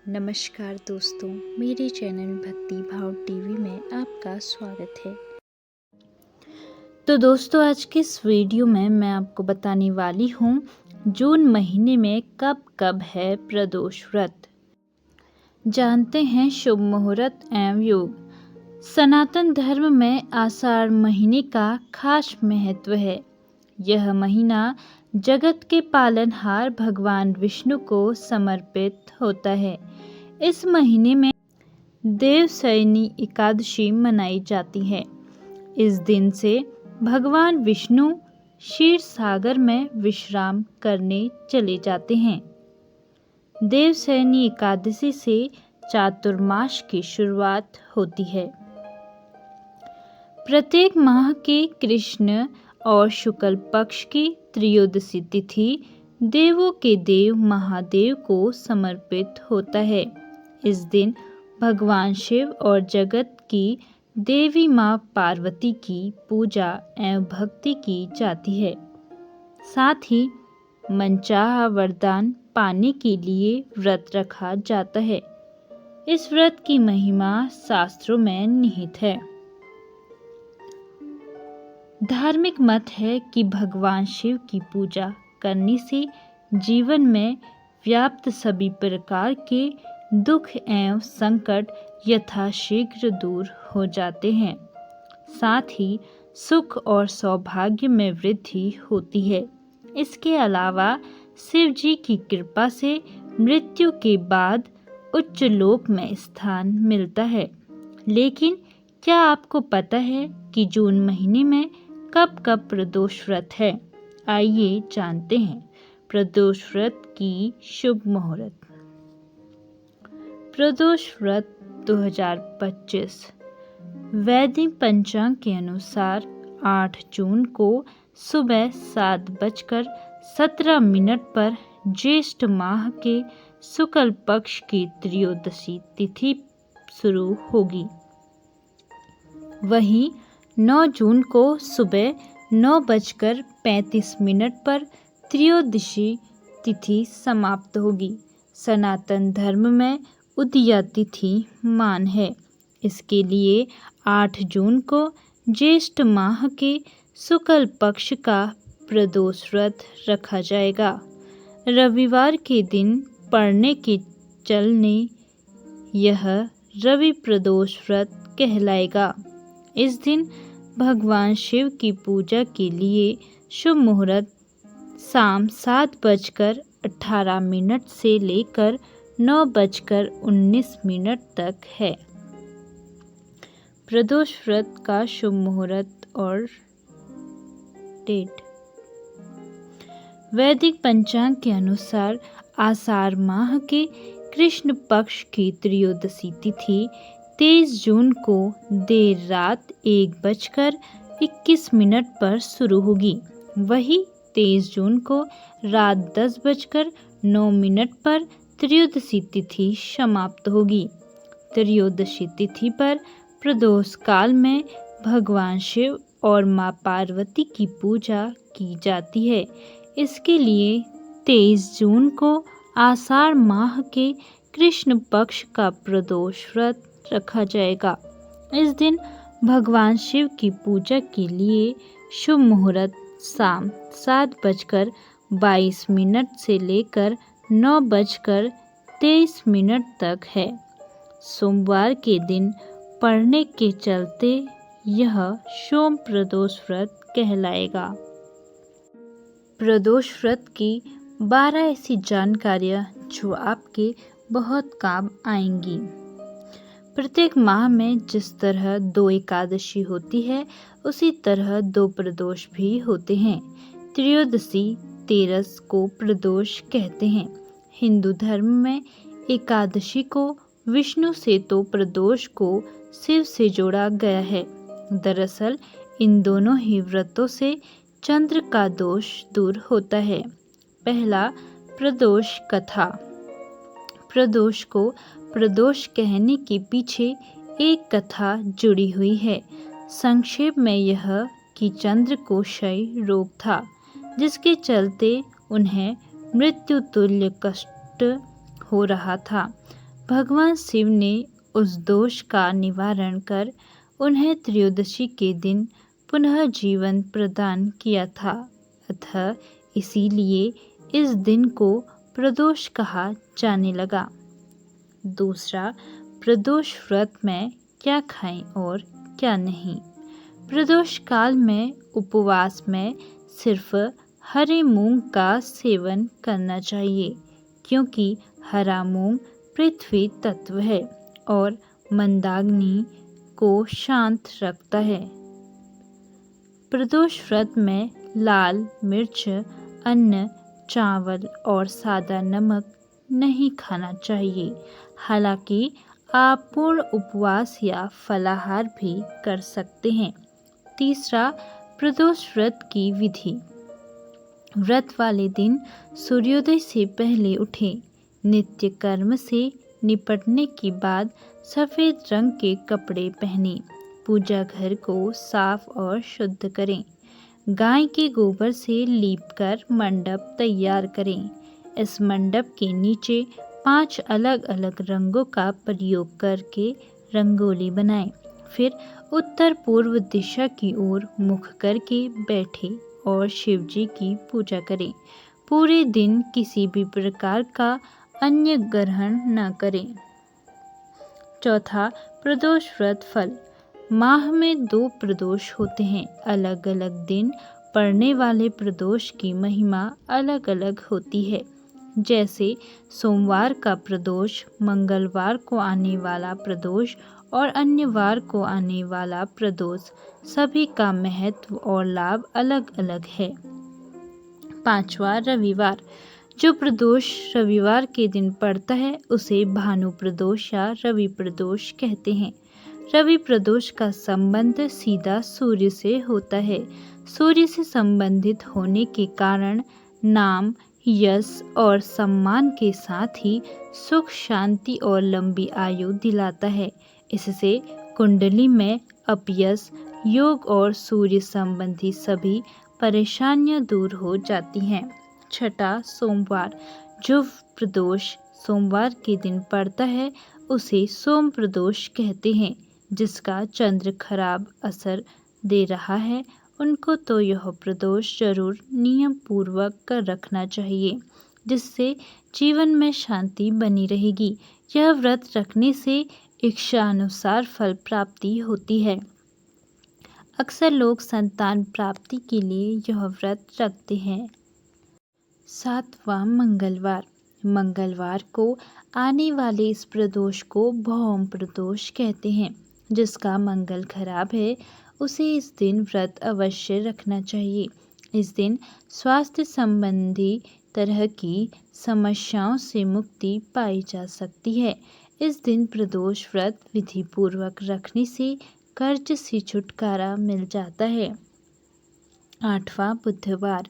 नमस्कार दोस्तों, मेरे चैनल भक्ति भाव टीवी में आपका स्वागत है। तो दोस्तों, आज के इस वीडियो में मैं आपको बताने वाली हूँ जून महीने में कब कब है प्रदोष व्रत। जानते हैं शुभ मुहूर्त एवं योग। सनातन धर्म में आषाढ़ महीने का खास महत्व है। यह महीना जगत के पालनहार भगवान विष्णु को समर्पित होता है। इस महीने में देवशयनी एकादशी मनाई जाती है। इस दिन से भगवान विष्णु क्षीर सागर में विश्राम करने चले जाते हैं। देवशयनी एकादशी से चातुर्मास की शुरुआत होती है। प्रत्येक माह के कृष्ण और शुक्ल पक्ष की त्रयोदशी तिथि देवों के देव महादेव को समर्पित होता है। इस दिन भगवान शिव और जगत की देवी माँ पार्वती की पूजा एवं भक्ति की जाती है। साथ ही मनचाहा वरदान पाने के लिए व्रत रखा जाता है। इस व्रत की महिमा शास्त्रों में निहित है। धार्मिक मत है कि भगवान शिव की पूजा करने से जीवन में व्याप्त सभी प्रकार के दुख एवं संकट यथाशीघ्र दूर हो जाते हैं। साथ ही सुख और सौभाग्य में वृद्धि होती है। इसके अलावा शिव जी की कृपा से मृत्यु के बाद उच्च लोक में स्थान मिलता है। लेकिन क्या आपको पता है कि जून महीने में कब कब प्रदोष व्रत है? आइए जानते हैं प्रदोष व्रत की शुभ मुहूर्त। प्रदोष व्रत 2025 वैदिक पंचांग के अनुसार 8 जून को सुबह 7:17 पर ज्येष्ठ माह के शुक्ल पक्ष की त्रयोदशी तिथि शुरू होगी। वहीं 9 जून को सुबह 9:35 पर त्रयोदशी तिथि समाप्त होगी। सनातन धर्म में उदया तिथि मान है। इसके लिए 8 जून को ज्येष्ठ माह के शुक्ल पक्ष का प्रदोष व्रत रखा जाएगा। रविवार के दिन पड़ने के चलने यह रवि प्रदोष व्रत कहलाएगा। इस दिन भगवान शिव की पूजा के लिए शुभ मुहूर्त शाम 7:18 से लेकर 9:19 तक है। प्रदोष व्रत का शुभ मुहूर्त और डेट। वैदिक पंचांग के अनुसार आषाढ़ माह के कृष्ण पक्ष की त्रयोदशी तिथि 23 जून को देर रात 1:21 पर शुरू होगी। वही 23 जून को रात 10:09 पर त्रयोदशी तिथि समाप्त होगी। त्रयोदशी तिथि पर प्रदोष काल में भगवान शिव और माँ पार्वती की पूजा की जाती है। इसके लिए 23 जून को आषाढ़ माह के कृष्ण पक्ष का प्रदोष व्रत रखा जाएगा। इस दिन भगवान शिव की पूजा के लिए शुभ मुहूर्त शाम 7:22 से लेकर 9:23 तक है। सोमवार के दिन पड़ने के चलते यह सोम प्रदोष व्रत कहलाएगा। प्रदोष व्रत की 12 ऐसी जानकारियाँ जो आपके बहुत काम आएंगी। प्रत्येक माह में जिस तरह 2 एकादशी होती है, उसी तरह 2 प्रदोष भी होते हैं। त्रयोदशी 13 को प्रदोष कहते हैं। हिंदू धर्म में एकादशी को विष्णु से तो प्रदोष को शिव से जोड़ा गया है। दरअसल इन दोनों ही व्रतों से चंद्र का दोष दूर होता है। पहला, प्रदोष कथा। प्रदोष को प्रदोष कहने के पीछे एक कथा जुड़ी हुई है। संक्षेप में यह कि चंद्र को क्षय रोग था, जिसके चलते उन्हें मृत्यु तुल्य कष्ट हो रहा था। भगवान शिव ने उस दोष का निवारण कर उन्हें त्रयोदशी के दिन पुनः जीवन प्रदान किया था। अतः इसीलिए इस दिन को प्रदोष कहा जाने लगा। दूसरा, प्रदोष व्रत में क्या खाएं और क्या नहीं। प्रदोष काल में उपवास में सिर्फ हरे मूंग का सेवन करना चाहिए, क्योंकि हरा मूंग पृथ्वी तत्व है और मंदाग्नि को शांत रखता है। प्रदोष व्रत में लाल मिर्च, अन्न, चावल और सादा नमक नहीं खाना चाहिए। हालांकि आप पूर्ण उपवास या फलाहार भी कर सकते हैं। तीसरा, प्रदोष व्रत की विधि। व्रत वाले दिन सूर्योदय से पहले उठें। नित्य कर्म से निपटने के बाद सफ़ेद रंग के कपड़े पहनें। पूजा घर को साफ और शुद्ध करें। गाय के गोबर से लीपकर मंडप तैयार करें। इस मंडप के नीचे 5 अलग अलग रंगों का प्रयोग करके रंगोली बनाएं। फिर उत्तर पूर्व दिशा की ओर मुख करके बैठे और शिव जी की पूजा करें। पूरे दिन किसी भी प्रकार का अन्य ग्रहण न करें। चौथा, प्रदोष व्रत फल। माह में 2 प्रदोष होते हैं। अलग अलग दिन पड़ने वाले प्रदोष की महिमा अलग अलग होती है। जैसे सोमवार का प्रदोष, मंगलवार को आने वाला प्रदोष और अन्य वार को आने वाला प्रदोष, सभी का महत्व और लाभ अलग अलग है। पांचवा, रविवार। जो प्रदोष रविवार के दिन पड़ता है उसे भानु प्रदोष या रवि प्रदोष कहते हैं। रवि प्रदोष का संबंध सीधा सूर्य से होता है। सूर्य से संबंधित होने के कारण नाम, यश और सम्मान के साथ ही सुख, शांति और लंबी आयु दिलाता है। इससे कुंडली में अपयश, योग और सूर्य संबंधी सभी परेशानियां दूर हो जाती हैं। छठा, सोमवार। जो प्रदोष सोमवार के दिन पड़ता है उसे सोम प्रदोष कहते हैं। जिसका चंद्र खराब असर दे रहा है उनको तो यह प्रदोष जरूर नियम पूर्वक कर रखना चाहिए, जिससे जीवन में शांति बनी रहेगी। यह व्रत रखने से इच्छा अनुसार फल प्राप्ति होती है। अक्सर लोग संतान प्राप्ति के लिए यह व्रत रखते हैं। सातवां, मंगलवार। मंगलवार को आने वाले इस प्रदोष को भौम प्रदोष कहते हैं। जिसका मंगल खराब है उसे इस दिन व्रत अवश्य रखना चाहिए। इस दिन स्वास्थ्य संबंधी तरह की समस्याओं से मुक्ति पाई जा सकती है। इस दिन प्रदोष व्रत विधि पूर्वक रखने से कर्ज से छुटकारा मिल जाता है। आठवां, बुधवार।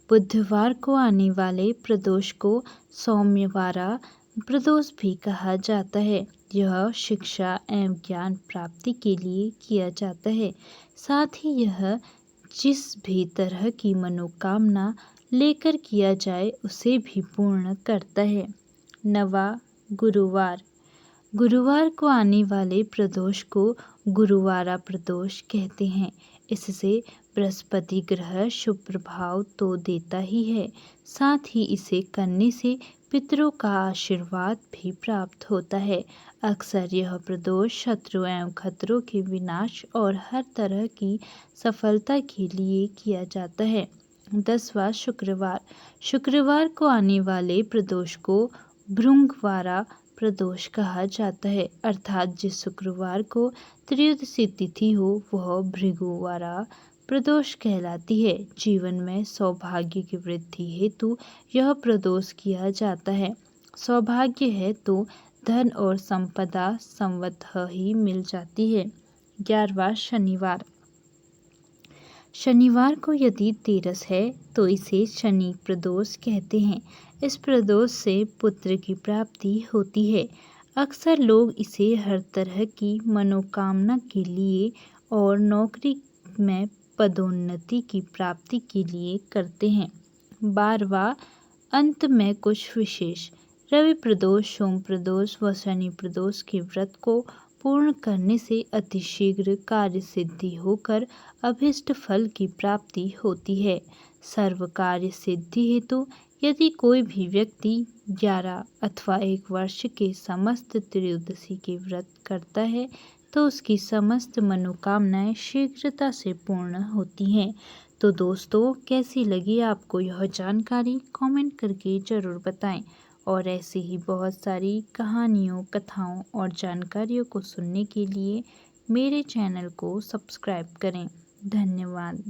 बुधवार को आने वाले प्रदोष को सौम्यवारा प्रदोष भी कहा जाता है। यह शिक्षा एवं ज्ञान प्राप्ति के लिए किया जाता है। साथ ही यह जिस भी तरह की मनोकामना लेकर किया जाए उसे भी पूर्ण करता है। नवा, गुरुवार। गुरुवार को आने वाले प्रदोष को गुरुवारा प्रदोष कहते हैं। इससे बृहस्पति ग्रह शुभ प्रभाव तो देता ही है, साथ ही इसे करने से पितरों का आशीर्वाद भी प्राप्त होता है। अक्सर यह प्रदोष शत्रु एवं खतरों के विनाश और हर तरह की सफलता के लिए किया जाता है। 10वां, शुक्रवार। शुक्रवार को आने वाले प्रदोष को भृंगवारा प्रदोष कहा जाता है, अर्थात जिस शुक्रवार को त्रयोदशी तिथि हो वह भृगुवारा प्रदोष कहलाती है। जीवन में सौभाग्य की वृद्धि हेतु यह प्रदोष किया जाता है। सौभाग्य है तो धन और संपदा संवतः ही मिल जाती है। 11वां, शनिवार। शनिवार को यदि तेरस है तो इसे शनि प्रदोष कहते हैं। इस प्रदोष से पुत्र की प्राप्ति होती है। अक्सर लोग इसे हर तरह की मनोकामना के लिए और नौकरी में पदोन्नति की प्राप्ति के लिए करते हैं। 12वां, अंत में कुछ विशेष। रवि प्रदोष, सोम प्रदोष व शनि प्रदोष के व्रत को पूर्ण करने से अतिशीघ्र कार्य सिद्धि होकर अभीष्ट फल की प्राप्ति होती है। सर्व कार्य सिद्धि हेतु यदि कोई भी व्यक्ति 11 अथवा 1 वर्ष के समस्त त्रयोदशी के व्रत करता है तो उसकी समस्त मनोकामनाएं शीघ्रता से पूर्ण होती हैं। तो दोस्तों, कैसी लगी आपको यह जानकारी? कमेंट करके ज़रूर बताएं और ऐसी ही बहुत सारी कहानियों, कथाओं और जानकारियों को सुनने के लिए मेरे चैनल को सब्सक्राइब करें। धन्यवाद।